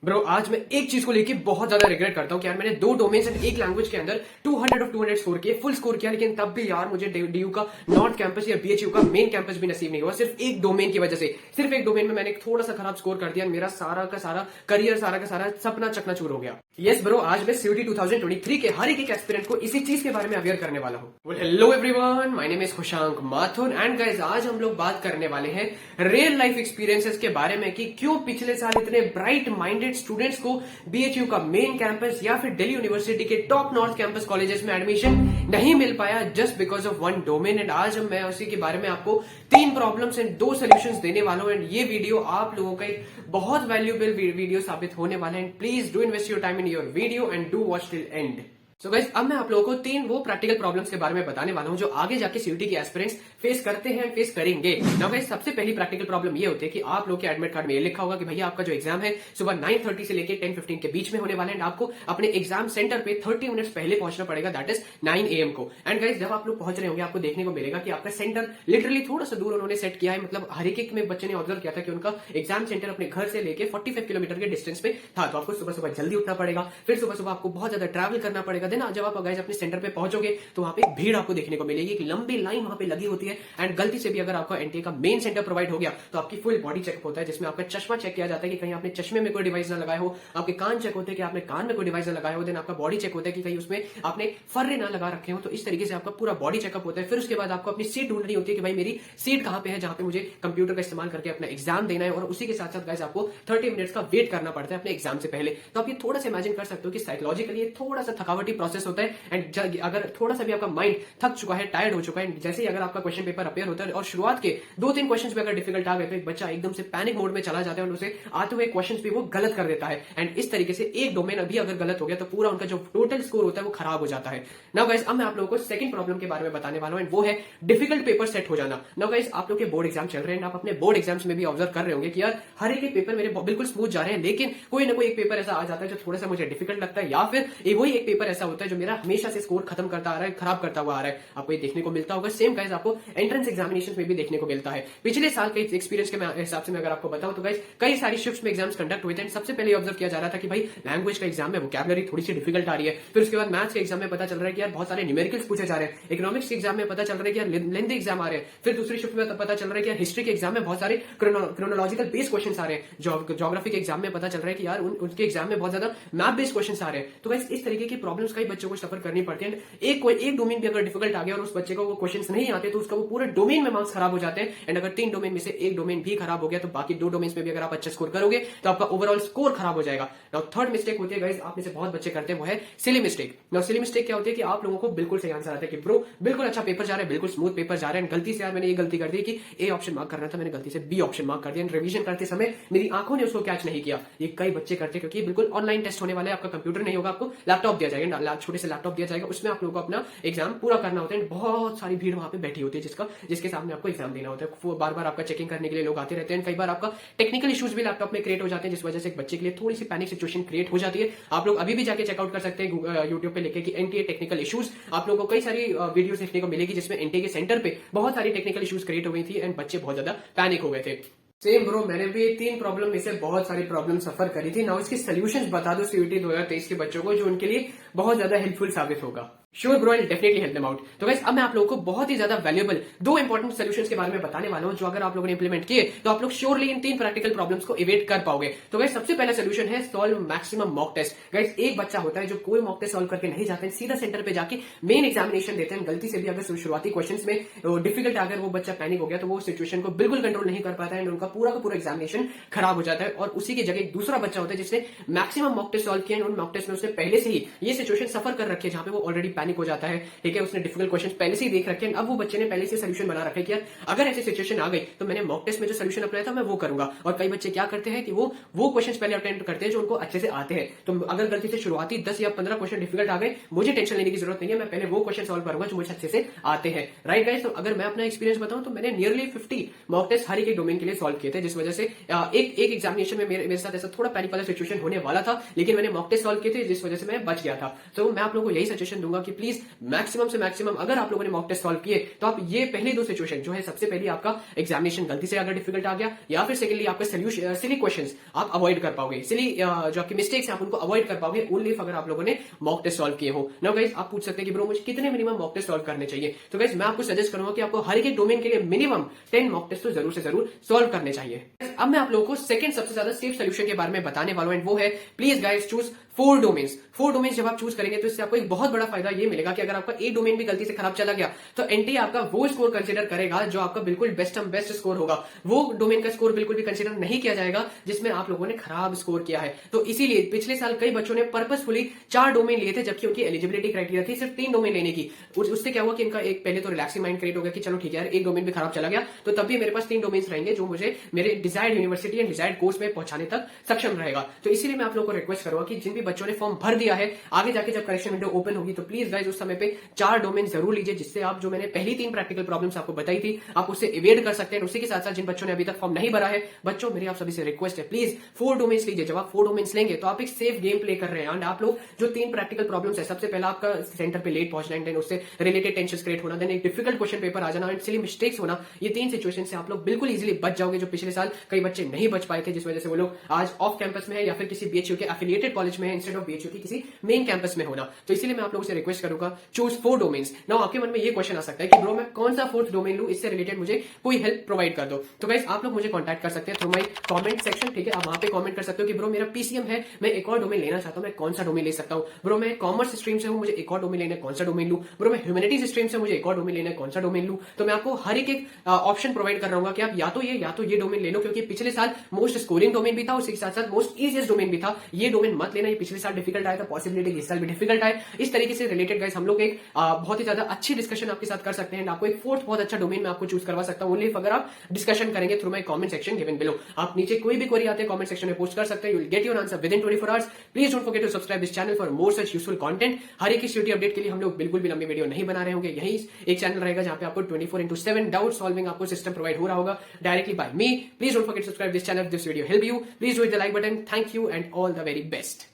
Bro आज मैं एक चीज को लेके बहुत ज्यादा रिग्रेट करता हूँ कि यार मैंने दो डोमेन्स एंड एक लैंग्वेज के अंदर 200 ऑफ 200 स्कोर किए, फुल स्कोर किया, लेकिन तब भी यार मुझे डीयू का नॉर्थ कैंपस या बीएचयू का मेन कैंपस भी नसीब नहीं हुआ, सिर्फ एक डोमेन की वजह से। सिर्फ एक डोमेन में मैंने थोड़ा सा खराब स्कोर कर दिया, मेरा सारा का सारा करियर, सारा का सारा सपना चकनाचूर हो गया। यस ब्रो, आज मैं सीयूटी 2023 के हर एक एस्पिरेंट को इसी चीज के बारे में अवेयर करने वाला हूँ। Hello everyone, my name is Khushank Mathur and guys आज हम लोग बात करने वाले हैं रियल लाइफ एक्सपीरियंसेस के बारे में कि क्यों पिछले साल इतने ब्राइट माइंडेड स्टूडेंट्स को बीएचयू का मेन कैंपस या फिर दिल्ली यूनिवर्सिटी के टॉप नॉर्थ कैंपस कॉलेजेस में एडमिशन नहीं मिल पाया just because of one domain. And आज मैं उसी के बारे में आपको 3 प्रॉब्लम्स एंड 2 सॉल्यूशंस देने वाला हूं। एंड ये वीडियो आप लोगों का एक बहुत वैल्यूएबल वीडियो साबित होने वाला है। Please do invest your time in your video and do watch till and. So guys, अब मैं आप लोगों को 3 वो प्रैक्टिकल प्रॉब्लम्स के बारे में बताने वाला हूं जो आगे जाके सीयूटी के एस्पिरेंट्स फेस करते हैं, फेस करेंगे। नाउ गाइस, सबसे पहली प्रैक्टिकल प्रॉब्लम ये होती है कि आप लोग के एडमिट कार्ड में ये लिखा होगा कि भैया आपका जो एग्जाम है सुबह 9:30 से लेकर 10:15 के बीच में होने वाला है एंड आपको अपने एग्जाम सेंटर पे 30 मिनट्स पहले पहुंचना पड़ेगा, दैट इज 9 AM को। एंड गाइस, जब आप लोग पहुंच रहे होंगे आपको देखने को मिलेगा कि आपका सेंटर लिटरली थोड़ा सा दूर उन्होंने सेट किया है। मतलब हर एक में बच्चे ने ऑब्जर्व किया था कि उनका एग्जाम सेंटर अपने घर से लेकर 45 किलोमीटर के डिस्टेंस पे था। तो आपको सुबह सुबह जल्दी उठना पड़ेगा, फिर सुबह सुबह आपको बहुत ज्यादा ट्रैवल करना पड़ेगा। देन जब आप गाइस सेंटर पे पहुंचोगे तो वहां पे भीड़ आपको देखने को मिलेगी, एक लंबी लाइन वहां पे लगी होती है। एंड गलती से भी अगर आपका एनटीए का मेन सेंटर प्रोवाइड हो गया तो आपकी फुल बॉडी चेकअप होता है, जिसमें आपका चश्मा चेक किया जाता है कि कहीं आपने चश्मे में कोई डिवाइस ना लगाया हो, आपके कान चेक होते हैं कि आपने कान में कोई डिवाइस ना लगाया हो, देन आपका बॉडी चेक होता है कि कहीं उसमें आपने फर्रे ना लगा रखे हो। तो इस तरीके से आपका पूरा बॉडी चेकअप होता है। फिर उसके बाद आपको अपनी सीट ढूंढनी होती है कि भाई मेरी सीट कहां पे है जहां पे मुझे कंप्यूटर का इस्तेमाल करके अपना एग्जाम देना है। और उसी के साथ साथ गाइस आपको 30 मिनट्स का वेट करना पड़ता है अपने एग्जाम से पहले। तो आप ये थोड़ा सा इमेजिन कर सकते हो कि साइकोलॉजिकली थोड़ा सा थकावटी प्रोसेस होता है। एंड अगर थोड़ा सा भी आपका माइंड थक चुका है, टायर्ड हो चुका है, जैसे ही अगर आपका क्वेश्चन पेपर अपेयर होता है और शुरुआत के 2-3 क्वेश्चंस भी अगर डिफिकल्ट आ गए तो एक बच्चा एकदम से पैनिक मोड में चला जाता है और उसे आते हुए क्वेश्चंस भी वो गलत कर देता है। एंड इस तरीके से एक डोमेन अभी अगर गलत हो गया तो पूरा उनका जो टोटल स्कोर होता है वो खराब हो जाता है। नाउ गाइस, अब मैं आप लोगों को सेकंड प्रॉब्लम के बारे में बताने वाला हूं एंड वो है डिफिकल्ट पेपर सेट हो जाना। नाउ गाइस, आप लोग के बोर्ड एग्जाम चल रहे हैं, आप अपने बोर्ड एग्जाम्स में भी ऑब्जर्व कर रहे होंगे कि यार हर एक पेपर मेरे बिल्कुल स्मूथ जा रहे हैं, लेकिन कोई ना कोई एक पेपर ऐसा आ जाता है जो थोड़ा सा मुझे डिफिकल्ट लगता है, या फिर वही एक पेपर ऐसा होता है जो मेरा हमेशा से स्कोर खत्म करता आ रहा है, खराब करता हुआ आ रहा है। आपको ये देखने को मिलता होगा। सेम गाइस आपको एंट्रेंस एग्जामिनेशन में भी देखने को मिलता है। पिछले साल के एक्सपीरियंस के हिसाब से मैं अगर आपको बताऊं तो गाइस कई सारी शिफ्ट्स में एग्जाम्स कंडक्ट हुए थे। सबसे पहले ऑब्जर्व किया जा रहा था कि भाई लैंग्वेज का एग्जाम में वोकैबुलरी थोड़ी सी डिफिकल्ट आ रही है। फिर उसके बाद मैथ्स के एग्जाम में पता चल रहा है कि यार बहुत सारे न्यूमेरिकल्स पूछे जा रहे हैं। इकोनॉमिक्स के एग्जाम में पता चल रहा है कि यार लेंथी एग्जाम आ रहे हैं। फिर दूसरी शिफ्ट में पता चल रहा है कि यार हिस्ट्री के एग्जाम में बहुत सारे क्रोनोलॉजिकल बेस्ड क्वेश्चन आ रहे हैं। ज्योग्राफी के एग्जाम में पता चल रहा है कि यार उनके एग्जाम में बहुत ज्यादा मैप बेस्ड क्वेश्चन आ रहे हैं। तो गाइस इस तरीके की प्रॉब्लम्स कई बच्चों को सफर करनी पड़ती है। एक डोमेन भी अगर डिफिकल्ट आ गया और उस बच्चे को वो क्वेश्चंस नहीं आते तो उसका वो पूरे डोमेन में मार्क्स खराब हो जाते हैं। एंड अगर 3 डोमेन में से एक डोमेन भी खराब हो गया तो बाकी 2 डोमेन्स में भी अगर आप अच्छा स्कोर करोगे तो आपका ओवरऑल स्कोर खराब हो जाएगा। नाउ थर्ड मिस्टेक होती है गाइस, आप में से बहुत बच्चे करते हैं, वो है silly mistake. Now silly mistake क्या होती है कि आप लोगों को बिल्कुल सही आंसर आता है कि ब्रो बिल्कुल अच्छा पेपर जा रहा है, बिल्कुल स्मूथ पेपर जा रहा है, गलती से यार मैंने ये गलती कर दी कि ए ऑप्शन मार्क करना था, मैंने गलती से बी ऑप्शन मार्क कर दिया। रिवीजन करते समय मेरी आंखों ने उसको कैच नहीं किया। ये कई बच्चे करते हैं क्योंकि बिल्कुल ऑनलाइन टेस्ट होने वाला है, आपका कंप्यूटर नहीं होगा, आपको लैपटॉप दिया जाएगा, छोटे से लैपटॉप दिया जाएगा, उसमें आप लोगों को अपना एग्जाम पूरा करना होता है। बहुत सारी भीड़ वहां पे बैठी होती है जिसके सामने आपको एग्जाम देना होता है। बार बार आपका चेकिंग करने के लिए लोग आते रहते हैं। कई बार आपका टेक्निकल इश्यूज भी लैपटॉप में क्रिएट हो जाते हैं, जिस वजह से एक बच्चे के लिए थोड़ी सी पैनिक सिचुएशन क्रिएट हो जाती है। आप लोग अभी भी जाके चेकआउट कर सकते हैं यूट्यूब पे लिखे कि एनटीए टेक्निकल इश्यूज। आप लोगों को कई सारी वीडियो देखने को मिलेगी जिसमें एनटीए के सेंटर पे बहुत सारी टेक्निकल इश्यूज क्रिएट हो गई थी एंड बच्चे बहुत ज्यादा पैनिक हो गए थे। सेम ब्रो, मैंने भी 3 प्रॉब्लम में से बहुत सारी प्रॉब्लम सफर करी थी। नाउ इसके सॉल्यूशंस बता दो सीयूटी 2023 के बच्चों को जो उनके लिए बहुत ज्यादा हेल्पफुल साबित होगा। Sure bro, I definitely help them out. तो गाइस, अब मैं आप लोगों को बहुत ही ज्यादा वैल्यूएबल 2 इंपॉर्टेंट सॉल्यूशंस के बारे में बताने वाला हूं जो अगर आप लोगों ने इंप्लीमेंट किए तो आप लोग श्योरली इन 3 प्रैक्टिकल प्रॉब्लम्स को इवेट कर पाओगे। तो गाइस, सबसे पहला सॉल्यूशन है solve maximum mock test. Guys, एक बच्चा होता है जो कोई मॉक टेस्ट सॉल्व करके नहीं जाते हैं, सीधा सेंटर पे जाके मेन एग्जामिनेशन देते हैं। गलती से भी अगर शुरुआती क्वेश्चंस में डिफिकल्ट अगर वो बच्चा पैनिक हो गया तो वो सिचुएशन को बिल्कुल कंट्रोल नहीं कर पाता है एंड उनका पूरा का पूरा एग्जामिनेशन खराब हो जाता है। और उसी की जगह एक दूसरा बच्चा होता है जिसने मैक्सिमम मॉक टेस्ट सॉल्व किया, उन मॉक टेस्ट में उसने पहले से ही ये सिचुएशन सफर कर रखी है जहां पे वो ऑलरेडी पैनिक हो जाता है। ठीक है, उसने डिफिकल्ट क्वेश्चन पहले से ही देख रखे हैं। अब वो बच्चे ने पहले से सोल्यूशन बना रखा है कि यार अगर ऐसी सिचुएशन आ गई तो मैंने मॉक टेस्ट में जो सोल्यूशन अपनाया था मैं वो करूंगा। और कई बच्चे क्या करते हैं कि वो क्वेश्चंस पहले अटेम्प्ट करते हैं जो उनको अच्छे से आते हैं। तो अगर गलती से शुरुआती 10 या 15 क्वेश्चन डिफिकल्ट आ गए, मुझे टेंशन लेने की जरूरत नहीं है, मैं पहले वो क्वेश्चन सॉल्व करूंगा जो मुझे अच्छे से आते हैं। राइट गाइस, तो अगर मैं अपना एक्सपीरियंस बताऊं तो मैंने नियरली 50 मॉक टेस्ट हर एक डोमेन के लिए सॉल्व किए थे, जिस वजह से एक एग्जामिनेशन में मेरे साथ ऐसा थोड़ा पैनिक वाला सिचुएशन होने वाला था, लेकिन मैंने मॉक टेस्ट सॉल्व किए थे जिस वजह से मैं बच गया था। तो मैं आप लोगों को यही सजेशन दूंगा कि प्लीज मैक्सिमम से मैक्सिमम अगर आप लोगों ने मॉक टेस्ट सॉल्व किए तो आप ये पहले दो सिचुएशन जो है, सबसे पहले आपका एग्जामिनेशन गलती से अगर डिफिकल्ट आ गया, या फिर सेकंडली आपका सिली क्वेश्चंस आप अवॉइड कर पाओगे, सिली जो आपकी मिस्टेक्स हैं आप उनको अवॉइड कर पाओगे ओनली अगर आप लोगों ने मॉक टेस्ट सॉल्व किए हो। नाउ गाइस आप पूछ सकते हैं कि ब्रो मुझे कितने मिनिमम मॉक टेस्ट सॉल्व करने चाहिए। तो गाइस मैं आपको सजेस्ट करूंगा कि आपको हर एक डोमेन के लिए मिनिमम 10 मॉक टेस्ट तो जरूर से जरूर सॉल्व करने चाहिए। अब मैं आप लोगों को सेकंड सबसे ज्यादा सेफ सोल्यूशन के बारे में बताने वाला हूं, एंड वो है please guys choose 4 domains. 4 domains जब आप चूज करेंगे तो इससे आपको एक बहुत बड़ा फायदा ये मिलेगा कि अगर आपका एक डोमेन भी गलती से खराब चला गया तो एनटीए आपका वो स्कोर कंसीडर करेगा जो आपका बिल्कुल बेस्ट स्कोर होगा। वो डोमेन का स्कोर बिल्कुल भी कंसीडर नहीं किया जाएगा जिसमें आप लोगों ने खराब स्कोर किया है। तो इसीलिए पिछले साल कई बच्चों ने पर्पसफुली 4 डोमेन लिए थे, जबकि उनकी एलिजिबिलिटी क्राइटेरिया थी सिर्फ 3 डोमेन लेने की। उससे क्या हुआ कि इनका एक पहले तो रिलैक्सिंग माइंड क्रिएट हो गया कि चलो ठीक है यार, एक डोमेन भी खराब चला गया तो तब भी मेरे पास 3 डोमेन्स रहेंगे जो मुझे मेरे desired university and desired course में पहुंचाने तक सक्षम रहेगा। तो इसीलिए मैं आप लोगों को रिक्वेस्ट करूंगा कि जिन भी बच्चों ने फॉर्म भर दिया है, आगे जाके जब करेक्शन विंडो ओपन होगी तो प्लीज गाइस उस समय पे 4 डोमेन जरूर लीजिए, जिससे आप जो मैंने पहली 3 प्रैक्टिकल प्रॉब्लम्स आपको बताई थी आप उससे इवेड कर सकते हैं। उसी के साथ साथ जिन बच्चों ने अभी तक फॉर्म नहीं भरा है, बच्चों मेरी आप सभी से रिक्वेस्ट है प्लीज 4 डोमेन्स लीजिए। जब आप 4 डोमेन्स लेंगे तो आप एक सेफ गेम प्ले कर रहे हैं। एंड आप लोग जो 3 प्रैक्टिकल प्रॉब्लम्स है, सबसे पहला आपका सेंटर पे लेट पहुंचना, देन उससे रिलेटेड टेंशन क्रिएट होना, देन एक डिफिकल्ट क्वेश्चन पेपर आ जाना एंड सिली मिस्टेक्स होना, ये 3 सिचुएशन से आप लोग बिल्कुल इजीली बच जाओगे, जो पिछले साल कई बच्चे नहीं बच पाए थे, जिस वजह से वो लोग आज ऑफ कैंपस में है या फिर किसी बीएचयू के एफिलिएटेड कॉलेज में है इंस्टेड ऑफ बीएचयू की किसी मेन कैंपस में होना। तो इसीलिए मैं आप लोगों से रिक्वेस्ट करूंगा चूज 4 डोमेन्स। नाउ आपके मन में ये क्वेश्चन आ सकता है कि ब्रो मैं कौन सा 4th डोमेन लूं, इससे रिलेटेड मुझे कोई हेल्प प्रोवाइड कर दो। तो गाइस आप लोग मुझे कांटेक्ट कर सकते हैं थ्रू माय कमेंट सेक्शन, ठीक है। आप वहां पे कमेंट कर सकते हो कि ब्रो मेरा पीसीएम है, मैं एक और डोमेन लेना चाहता हूं, मैं कौन सा डोमेन ले सकता हूं। ब्रो मैं कॉमर्स स्ट्रीम से हूं, मुझे एक और डोमेन लेना है, कौन सा डोमेन लूं। ब्रो मैं ह्यूमैनिटीज स्ट्रीम से, मुझे एक और डोमेन लेना है, कौन सा डोमेन लूं। तो मैं आपको हर एक ऑप्शन प्रोवाइड कर रहा हूं कि आप या तो ये डोमेन ले लो, क्योंकि पिछले साल मोस्ट स्कोरिंग डोमेन भी था, उसी के साथ साथ मोस्ट इजीएस्ट डोमेन भी था। ये डोमेन मत लेना, ये पिछले साल डिफिकल्ट आया था, पॉसिबिलिटी इस साल भी डिफिकल्ट आए। इस तरीके से रिलेटेड गाइस हम लोग एक बहुत ही ज्यादा अच्छी डिस्कशन आपके साथ कर सकते हैं। आपको एक 4th बहुत अच्छा डोमेन मैं आपको चूज करवा सकता हूं ओनली अगर आप डिस्कशन करेंगे through my comment section given below. आप नीचे कोई भी क्वेरी आते हैं कमेंट सेक्शन में पोस्ट कर सकते हैं, you will get your answer within 24 hours. Please don't forget to subscribe this channel for more such useful content. हर एक सिटी अपडेट के लिए हम लोग बिल्कुल भी लंबी वीडियो नहीं बना रहे होंगे, यही एक चैनल रहेगा जहां पे आपको 24/7 डाउट सॉल्विंग आपको सिस्टम प्रोवाइड हो रहा होगा directly by me. Please don't forget to subscribe this channel, this video help you, please do hit the like button. Thank you and all the very best.